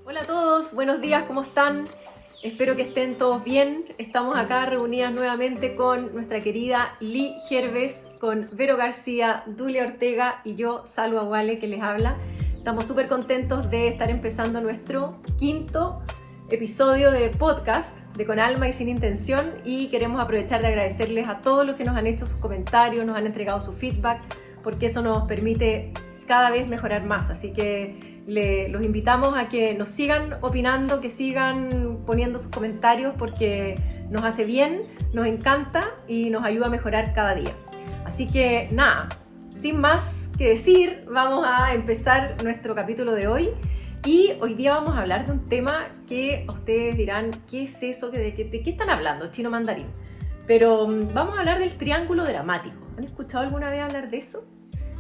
Hola a todos, buenos días, ¿cómo están? Espero que estén todos bien. Estamos acá reunidas nuevamente con nuestra querida Lee Gervais, con Vero García, Dulia Ortega y yo, Salwa Wale, que les habla. Estamos súper contentos de estar empezando nuestro 5º episodio de podcast de Con Alma y Sin Intención, y queremos aprovechar de agradecerles a todos los que nos han hecho sus comentarios, nos han entregado su feedback, porque eso nos permite cada vez mejorar más. Así que los invitamos a que nos sigan opinando, que sigan poniendo sus comentarios, porque nos hace bien, nos encanta y nos ayuda a mejorar cada día. Así que nada, sin más que decir, vamos a empezar nuestro capítulo de hoy. Y hoy día vamos a hablar de un tema que ustedes dirán, ¿qué es eso? ¿De qué están hablando? Chino mandarín. Pero vamos a hablar del triángulo dramático. ¿Han escuchado alguna vez hablar de eso?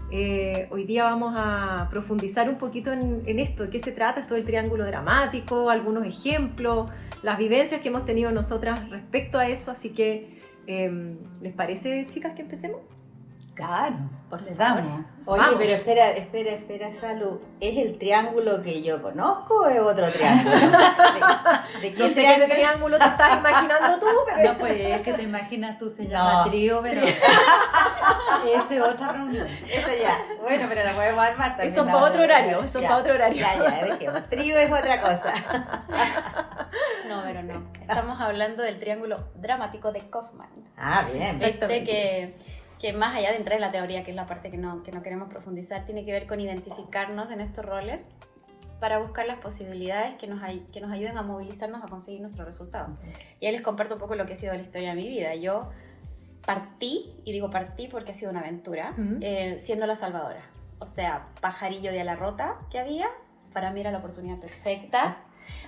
Hoy día vamos a profundizar un poquito en esto, de qué se trata esto del triángulo dramático, algunos ejemplos, las vivencias que hemos tenido nosotras respecto a eso. Así que, ¿les parece, chicas, que empecemos? Claro, pues les damos. Oye, Vamos. pero espera, Salud. ¿Es el triángulo que yo conozco o es otro triángulo? ¿De No sé qué triángulo te estás imaginando tú, pero... No, pues es que te imaginas tú, se llama trío, pero ese es otra reunión. Eso ya. Bueno, pero lo podemos armar también. Eso es para otro horario, eso es Ya, para otro horario. Ya, dejemos. Trío es otra cosa. No, pero no. Estamos hablando del triángulo dramático de Kaufman. Ah, bien. Que más allá de entrar en la teoría, que es la parte que no queremos profundizar, tiene que ver con identificarnos en estos roles para buscar las posibilidades que nos ayuden a movilizarnos a conseguir nuestros resultados. Y ahí les comparto un poco lo que ha sido la historia de mi vida. Yo partí, y digo partí porque ha sido una aventura, siendo la salvadora. O sea, pajarillo de ala rota que había, para mí era la oportunidad perfecta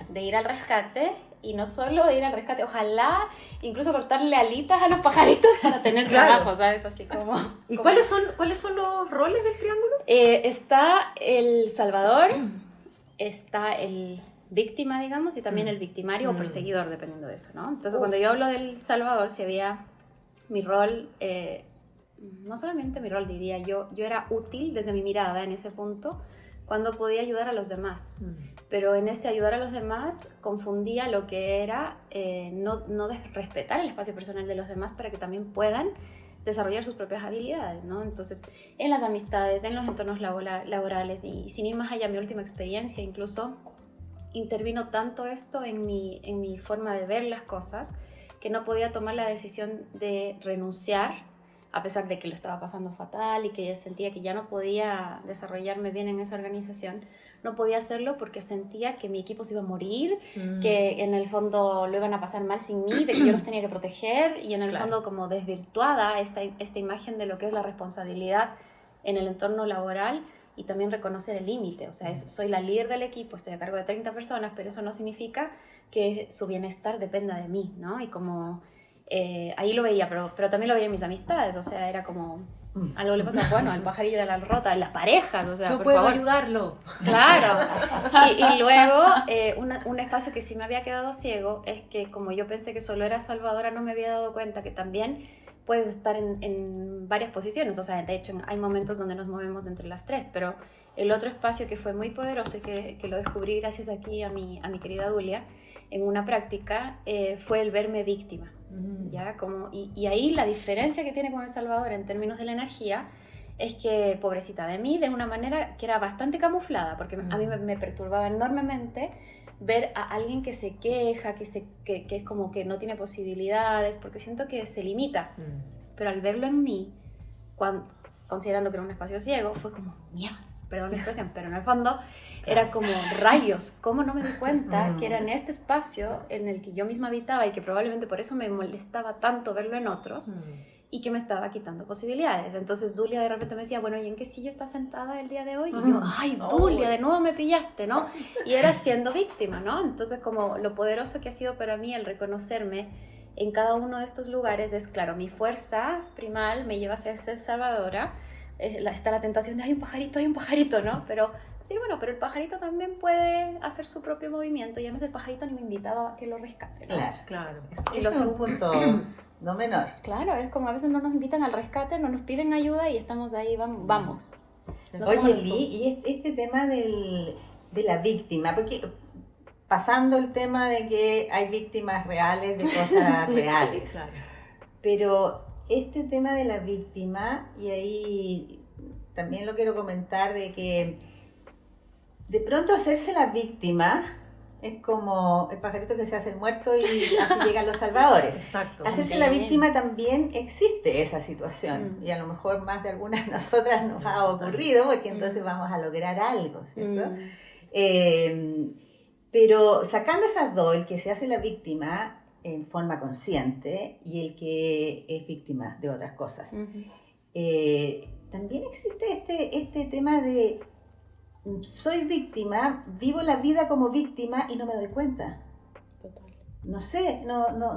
de ir al rescate. Y no solo de ir al rescate, ojalá incluso cortarle alitas a los pajaritos para tener trabajo, ¿sabes? Así como... ¿Y cuáles son los roles del triángulo? Está el salvador, está el víctima, digamos, y también el victimario o perseguidor, dependiendo de eso, ¿no? Entonces, cuando yo hablo del salvador, si había mi rol, no solamente mi rol, diría yo era útil desde mi mirada en ese punto, cuando podía ayudar a los demás. Pero en ese ayudar a los demás confundía lo que era no respetar el espacio personal de los demás para que también puedan desarrollar sus propias habilidades, ¿no? Entonces, en las amistades, en los entornos laborales, y sin ir más allá, mi última experiencia incluso intervino tanto esto en mi forma de ver las cosas, que no podía tomar la decisión de renunciar, a pesar de que lo estaba pasando fatal y que sentía que ya no podía desarrollarme bien en esa organización. No podía hacerlo porque sentía que mi equipo se iba a morir, que en el fondo lo iban a pasar mal sin mí, de que yo los tenía que proteger, y en el fondo como desvirtuada esta imagen de lo que es la responsabilidad en el entorno laboral, y también reconocer el límite. O sea, soy la líder del equipo, estoy a cargo de 30 personas, pero eso no significa que su bienestar dependa de mí, ¿no? Y como... ahí lo veía, pero también lo veía en mis amistades. O sea, era como... Algo le pasa, bueno, al pajarillo de la rota, en las parejas, o sea, Yo por puedo favor. ayudarlo. Claro. Y luego, un espacio que sí me había quedado ciego es que, como yo pensé que solo era salvadora, no me había dado cuenta que también puedes estar en varias posiciones. O sea, de hecho, hay momentos donde nos movemos de entre las tres, pero el otro espacio que fue muy poderoso y que lo descubrí gracias aquí a mi querida Dulia, en una práctica, fue el verme víctima. ¿Ya? Y ahí la diferencia que tiene con El Salvador en términos de la energía es que, pobrecita de mí, de una manera que era bastante camuflada, porque a mí me perturbaba enormemente ver a alguien que se queja, que es como que no tiene posibilidades, porque siento que se limita. Pero al verlo en mí, considerando que era un espacio ciego, fue como, mierda, perdón la expresión, pero en el fondo era como rayos, ¿cómo no me di cuenta que era en este espacio en el que yo misma habitaba y que probablemente por eso me molestaba tanto verlo en otros y que me estaba quitando posibilidades? Entonces Dulia de repente me decía, bueno, ¿y en qué silla estás sentada el día de hoy? Y yo, ay, Dulia, de nuevo me pillaste, ¿no? Y era siendo víctima, ¿no? Entonces, como lo poderoso que ha sido para mí el reconocerme en cada uno de estos lugares es, claro, mi fuerza primal me lleva a ser salvadora. Está la tentación de hay un pajarito, ¿no? Pero decir, bueno, pero el pajarito también puede hacer su propio movimiento, y además el pajarito ni me ha invitado a que lo rescate, ¿no? Claro. Y Eso es un punto no menor. Claro, es como a veces no nos invitan al rescate, no nos piden ayuda y estamos ahí, vamos. No sé cómo Oye, lo- Lee, y este tema de la víctima, porque pasando el tema de que hay víctimas reales de cosas Sí. reales, Claro. pero este tema de la víctima, y ahí también lo quiero comentar, de que de pronto hacerse la víctima es como el pajarito que se hace el muerto y así llegan los salvadores. Exacto. Hacerse También. la víctima también existe esa situación y a lo mejor más de algunas de nosotras nos ha ocurrido porque entonces vamos a lograr algo, ¿cierto? Pero sacando esas dos, el que se hace la víctima en forma consciente y el que es víctima de otras cosas, también existe este tema de soy víctima, vivo la vida como víctima y no me doy cuenta. Total. No sé,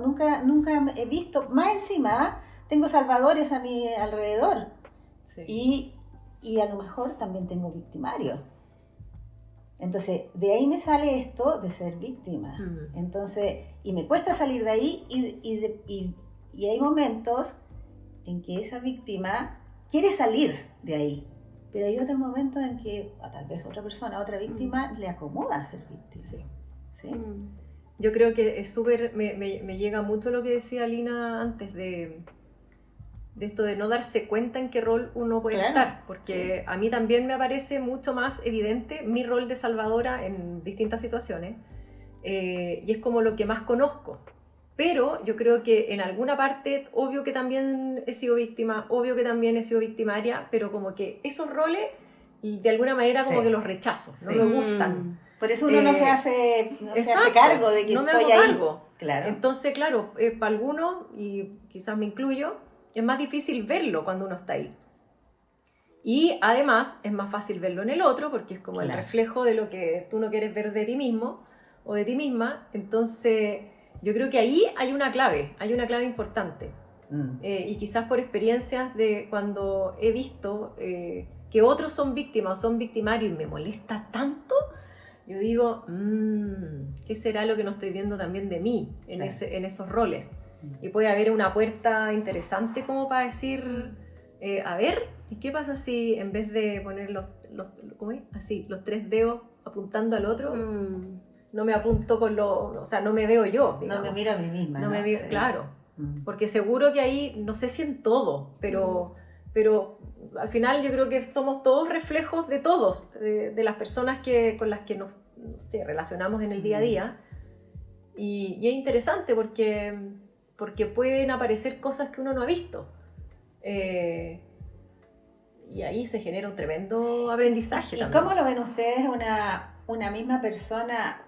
nunca he visto. Más encima, tengo salvadores a mi alrededor. Sí. Y a lo mejor también tengo victimarios. Entonces, de ahí me sale esto de ser víctima. Entonces, y me cuesta salir de ahí y hay momentos en que esa víctima quiere salir de ahí. Pero hay otros momentos en que tal vez otra persona, otra víctima, le acomoda ser víctima. Sí. ¿Sí? Yo creo que es súper, me llega mucho lo que decía Lina antes de esto de no darse cuenta en qué rol uno puede Claro. estar, porque a mí también me parece mucho más evidente mi rol de salvadora en distintas situaciones, y es como lo que más conozco. Pero yo creo que en alguna parte, obvio que también he sido víctima, obvio que también he sido victimaria, pero como que esos roles, y de alguna manera como Sí. que los rechazo, no Sí. me gustan. Por eso uno no se hace Exacto, cargo de que no me estoy hago ahí. cargo. Claro. Entonces, claro, para algunos, y quizás me incluyo, es más difícil verlo cuando uno está ahí. Y además es más fácil verlo en el otro, porque es como el Claro. reflejo de lo que tú no quieres ver de ti mismo o de ti misma. Entonces, yo creo que ahí hay una clave importante. Y quizás por experiencias de cuando he visto que otros son víctimas o son victimarios y me molesta tanto, yo digo, ¿qué será lo que no estoy viendo también de mí en, Claro. en esos roles? Y puede haber una puerta interesante como para decir, a ver, ¿y qué pasa si en vez de poner ¿cómo es? Así, los 3 dedos apuntando al otro, no me apunto con o sea, no me veo yo, No digamos. me miro a mí misma. No me veo, Sí. claro. Porque seguro que ahí, no sé si en todo, pero al final yo creo que somos todos reflejos de todos, de las personas con las que nos no sé, relacionamos en el día a día. Y es interesante porque pueden aparecer cosas que uno no ha visto. Y ahí se genera un tremendo aprendizaje ¿Y también. cómo lo ven ustedes? Una misma persona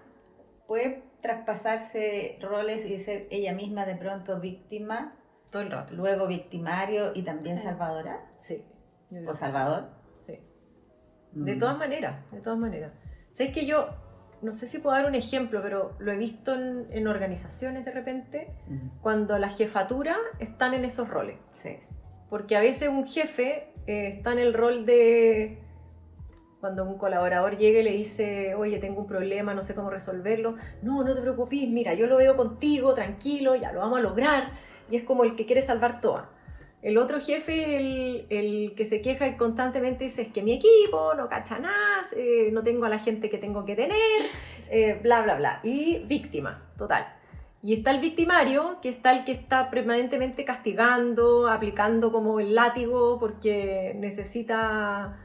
puede traspasarse roles y ser ella misma de pronto víctima, Todo el rato. luego victimario y también Sí. salvadora Sí. yo creo o que salvador. sí. De todas maneras, de todas maneras. ¿Sabes que yo no sé si puedo dar un ejemplo, pero lo he visto en organizaciones de repente, cuando las jefaturas están en esos roles? Sí. Porque a veces un jefe está en el rol de cuando un colaborador llega y le dice, oye, tengo un problema, no sé cómo resolverlo. No te preocupes, mira, yo lo veo contigo, tranquilo, ya lo vamos a lograr. Y es como el que quiere salvar todo. El otro jefe, el que se queja y constantemente dice, es que mi equipo no cacha nada, no tengo a la gente que tengo que tener, bla, bla, bla. Y víctima, total. Y está el victimario, que está el que está permanentemente castigando, aplicando como el látigo porque necesita,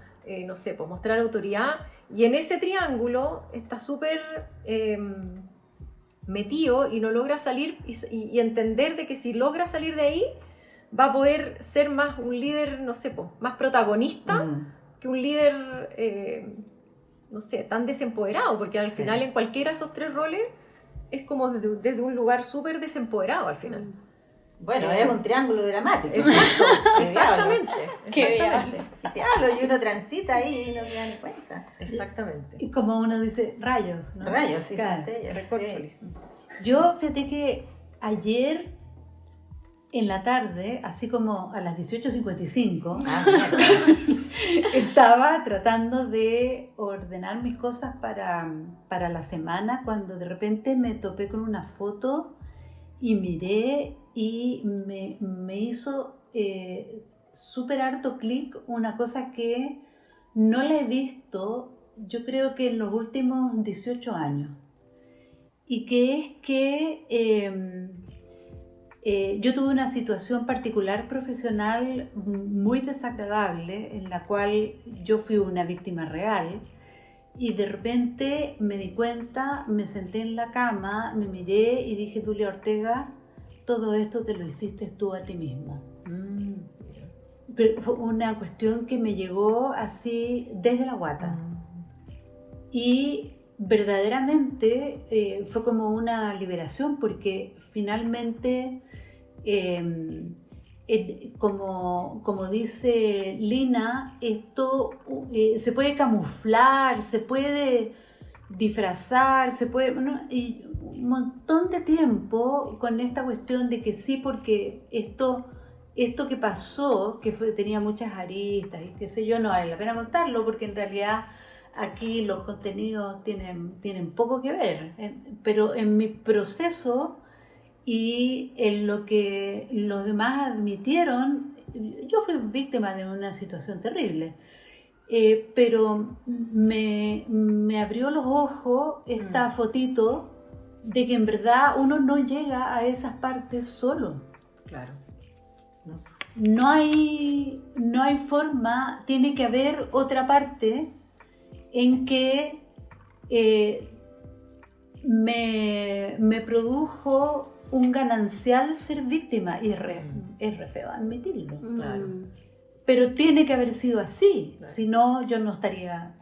no sé, pues mostrar autoridad. Y en ese triángulo está súper metido y no logra salir y entender de que si logra salir de ahí, va a poder ser más un líder, no sé, pues, más protagonista que un líder, no sé, tan desempoderado, porque al final en cualquiera de esos 3 roles es como desde un lugar súper desempoderado al final. Bueno, es un triángulo dramático. Exacto, Qué exactamente. Qué Exactamente. Diablo, y uno transita ahí y no se da ni cuenta. Exactamente. Y como uno dice, rayos, ¿no? Rayos, sí, Claro. centellas, Recorcholis. sí. Yo fíjate que ayer en la tarde, así como a las 18:55, Ah, mierda. estaba tratando de ordenar mis cosas para la semana cuando de repente me topé con una foto y miré y me hizo súper harto clic una cosa que no la he visto, yo creo que en los últimos 18 años. Y que es que yo tuve una situación particular profesional muy desagradable en la cual yo fui una víctima real y de repente me di cuenta, me senté en la cama, me miré y dije, Dulia Ortega, todo esto te lo hiciste tú a ti misma. Pero fue una cuestión que me llegó así desde la guata. Y verdaderamente fue como una liberación porque finalmente, como dice Lina, esto se puede camuflar, se puede disfrazar, se puede, ¿no? Y un montón de tiempo con esta cuestión de que sí, porque esto que pasó, que tenía muchas aristas y qué sé yo, no vale la pena contarlo porque en realidad aquí los contenidos tienen poco que ver, pero en mi proceso y en lo que los demás admitieron, yo fui víctima de una situación terrible, pero me abrió los ojos esta fotito de que en verdad uno no llega a esas partes solo. Claro. No hay forma, tiene que haber otra parte en que me produjo un ganancial ser víctima y es re feo admitirlo. Claro. Pero tiene que haber sido así, Claro. si no yo no estaría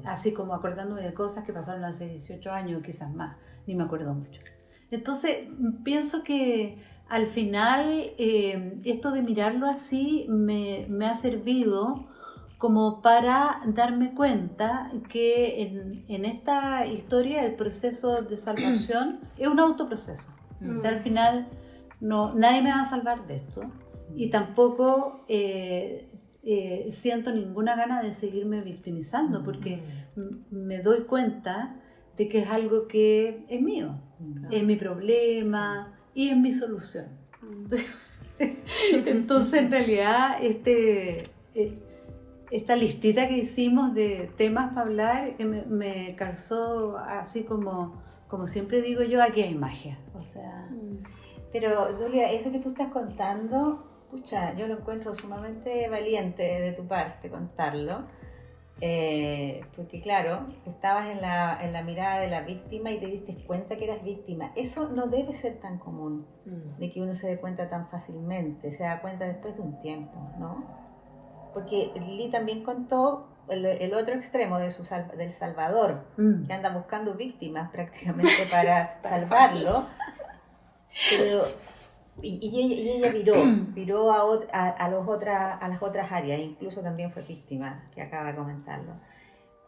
así como acordándome de cosas que pasaron hace 18 años, quizás más, ni me acuerdo mucho. Entonces pienso que al final esto de mirarlo así me ha servido como para darme cuenta que en esta historia el proceso de salvación es un autoproceso. O sea, al final nadie me va a salvar de esto y tampoco siento ninguna gana de seguirme victimizando porque me doy cuenta de que es algo que es mío, es mi problema y es mi solución. Entonces en realidad esta listita que hicimos de temas para hablar me causó así como siempre digo yo, aquí hay magia. O sea, Pero, Dulia, eso que tú estás contando, pucha, yo lo encuentro sumamente valiente de tu parte contarlo. Porque claro, estabas en la mirada de la víctima y te diste cuenta que eras víctima. Eso no debe ser tan común, de que uno se dé cuenta tan fácilmente, se da cuenta después de un tiempo, ¿no? Porque Lee también contó el otro extremo del Salvador, que anda buscando víctimas prácticamente para salvarlo. Pero, y ella viró a las otras áreas, incluso también fue víctima, que acaba de comentarlo.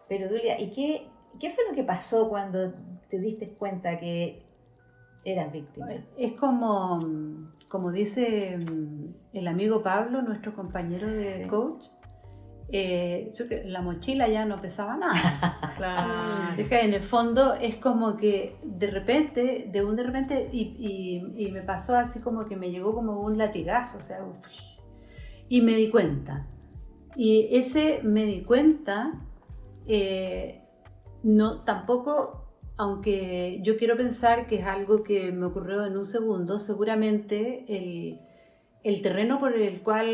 Pero Dulia, ¿y qué fue lo que pasó cuando te diste cuenta que eras víctima? es como dice el amigo Pablo, nuestro compañero de coach, la mochila ya no pesaba nada. Claro. Es que en el fondo es como que de repente, y me pasó así como que me llegó como un latigazo, o sea, y me di cuenta. Y ese me di cuenta, no, tampoco, aunque yo quiero pensar que es algo que me ocurrió en un segundo, seguramente el terreno por el cual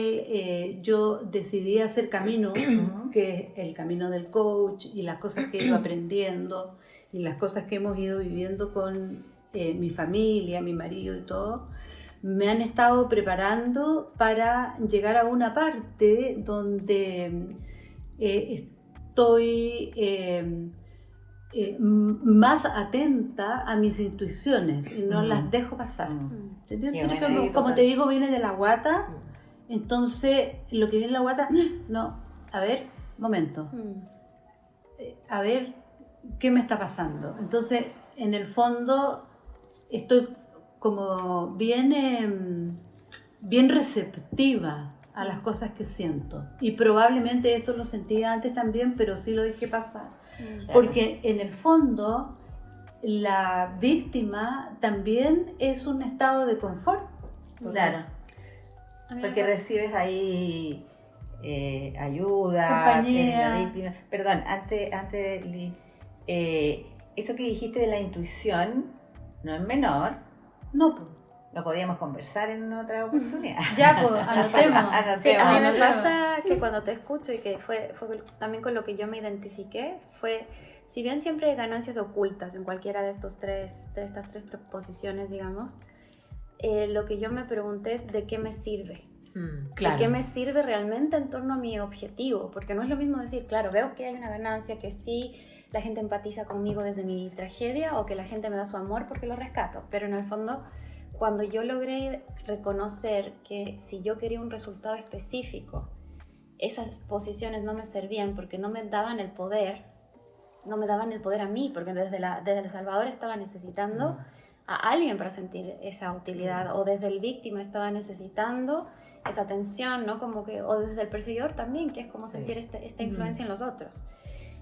yo decidí hacer camino, que es el camino del coach y las cosas que he ido aprendiendo y las cosas que hemos ido viviendo con mi familia, mi marido y todo, me han estado preparando para llegar a una parte donde estoy más atenta a mis intuiciones y no las dejo pasar. ¿Entiendes? Como te digo, viene de la guata, entonces lo que viene de la guata, no, a ver, momento, a ver qué me está pasando. Entonces, en el fondo, estoy como bien receptiva a las cosas que siento. Y probablemente esto lo sentía antes también, pero sí lo dejé pasar. Porque en el fondo, la víctima también es un estado de confort. Claro. Porque recibes ahí ayuda, Compañía. la víctima. Perdón, antes Lee, eso que dijiste de la intuición no es menor, No, pues. lo podíamos conversar en otra oportunidad. Ya, pues, anotemos. Sí, a mí me Anotemos. pasa que cuando te escucho y que fue también con lo que yo me identifiqué, fue, si bien siempre hay ganancias ocultas en cualquiera de estas tres posiciones, digamos, lo que yo me pregunté es de qué me sirve. Claro. ¿De qué me sirve realmente en torno a mi objetivo? Porque no es lo mismo decir, claro, veo que hay una ganancia, que sí, la gente empatiza conmigo desde mi tragedia o que la gente me da su amor porque lo rescato, pero en el fondo, cuando yo logré reconocer que si yo quería un resultado específico, esas posiciones no me servían porque no me daban el poder, a mí, porque desde El Salvador estaba necesitando a alguien para sentir esa utilidad, o desde el víctima estaba necesitando esa atención, ¿no? Como que, o desde el perseguidor también, que es como sentir esta influencia en los otros.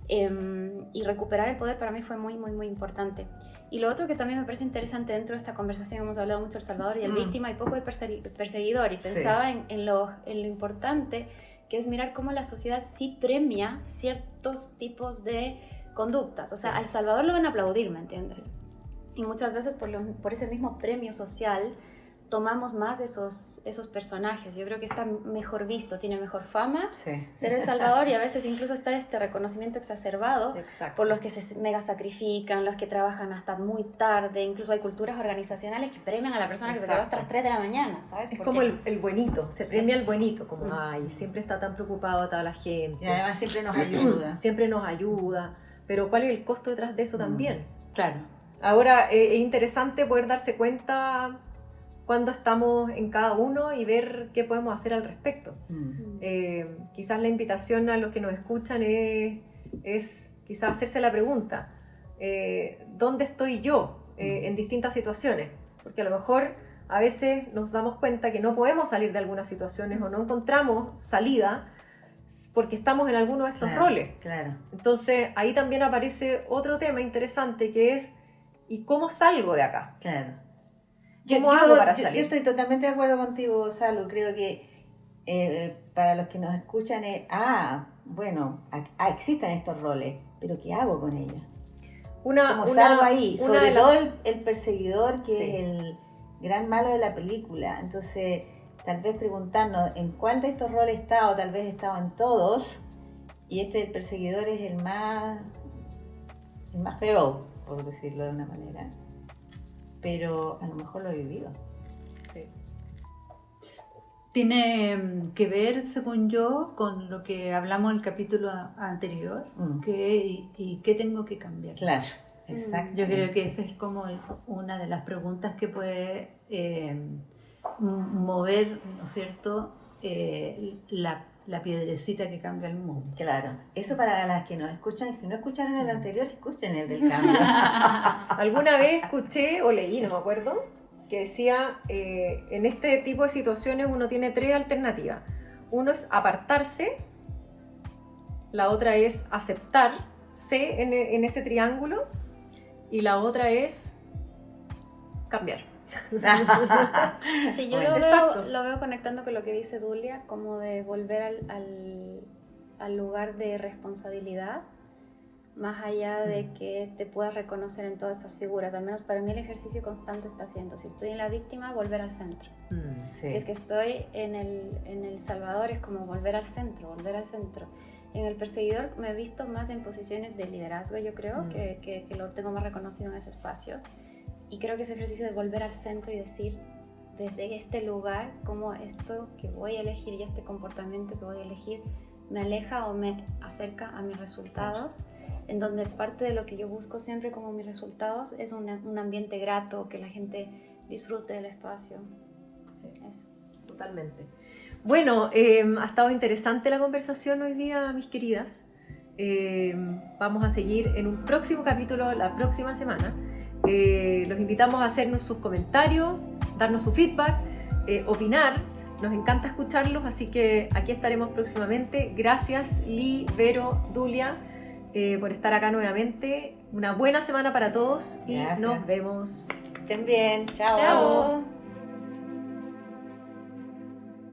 Y recuperar el poder para mí fue muy, muy, muy importante. Y lo otro que también me parece interesante dentro de esta conversación, hemos hablado mucho del Salvador y el víctima y poco del perseguidor, y pensaba en lo importante que es mirar cómo la sociedad sí premia ciertos tipos de conductas. O sea, al Salvador lo van a aplaudir, ¿me entiendes? Y muchas veces por ese mismo premio social tomamos más de esos personajes. Yo creo que está mejor visto, tiene mejor fama ser El Salvador, y a veces incluso está este reconocimiento exacerbado por los que se mega sacrifican, los que trabajan hasta muy tarde. Incluso hay culturas organizacionales que premian a la persona que se quedó hasta las 3 de la mañana, ¿sabes? Es como el buenito, se premia el buenito, como ay, siempre está tan preocupado a toda la gente. Y además siempre nos ayuda. Siempre nos ayuda, pero ¿cuál es el costo detrás de eso también? Claro. Ahora, es interesante poder darse cuenta cuando estamos en cada uno y ver qué podemos hacer al respecto. Quizás la invitación a los que nos escuchan es quizás hacerse la pregunta, ¿dónde estoy yo en distintas situaciones? Porque a lo mejor a veces nos damos cuenta que no podemos salir de algunas situaciones o no encontramos salida porque estamos en alguno de estos roles. Claro. Entonces ahí también aparece otro tema interesante que es ¿y cómo salgo de acá? Claro. ¿Cómo hago para salir? Yo estoy totalmente de acuerdo contigo, Salu. Creo que para los que nos escuchan bueno, existen estos roles, pero ¿qué hago con ellos? ¿Cómo salgo ahí? Sobre todo el perseguidor, que es el gran malo de la película. Entonces, tal vez preguntarnos en cuál de estos roles está, o tal vez he estado en todos, y el perseguidor es el más feo, por decirlo de una manera. Pero a lo mejor lo he vivido. Sí. Tiene que ver, según yo, con lo que hablamos en el capítulo anterior, y qué tengo que cambiar. Claro, exacto. Yo creo que esa es como una de las preguntas que puede mover, ¿no es cierto?, la piedrecita que cambia el mundo. Claro, eso para las que nos escuchan, y si no escucharon el anterior, escuchen el del cambio. Alguna vez escuché o leí, no me acuerdo, que decía, en este tipo de situaciones uno tiene 3 alternativas. Uno es apartarse, la otra es aceptarse en ese triángulo, y la otra es cambiar. Sí, yo Bueno, lo veo conectando con lo que dice Dulia, como de volver al lugar de responsabilidad, más allá de que te puedas reconocer en todas esas figuras. Al menos para mí el ejercicio constante está haciendo. Si estoy en la víctima, volver al centro. Sí. Si es que estoy en el Salvador, es como volver al centro, volver al centro. En el perseguidor me he visto más en posiciones de liderazgo, yo creo, que lo tengo más reconocido en ese espacio. Y creo que ese ejercicio de volver al centro y decir, desde este lugar, cómo esto que voy a elegir y este comportamiento que voy a elegir me aleja o me acerca a mis resultados, en donde parte de lo que yo busco siempre como mis resultados es un ambiente grato, que la gente disfrute del espacio. Eso. Totalmente. Bueno, ha estado interesante la conversación hoy día, mis queridas. Vamos a seguir en un próximo capítulo la próxima semana. Los invitamos a hacernos sus comentarios, darnos su feedback, opinar. Nos encanta escucharlos, así que aquí estaremos próximamente. Gracias, Lee, Vero, Dulia, por estar acá nuevamente. Una buena semana para todos y Gracias. nos vemos. Estén bien. Chao. Chao.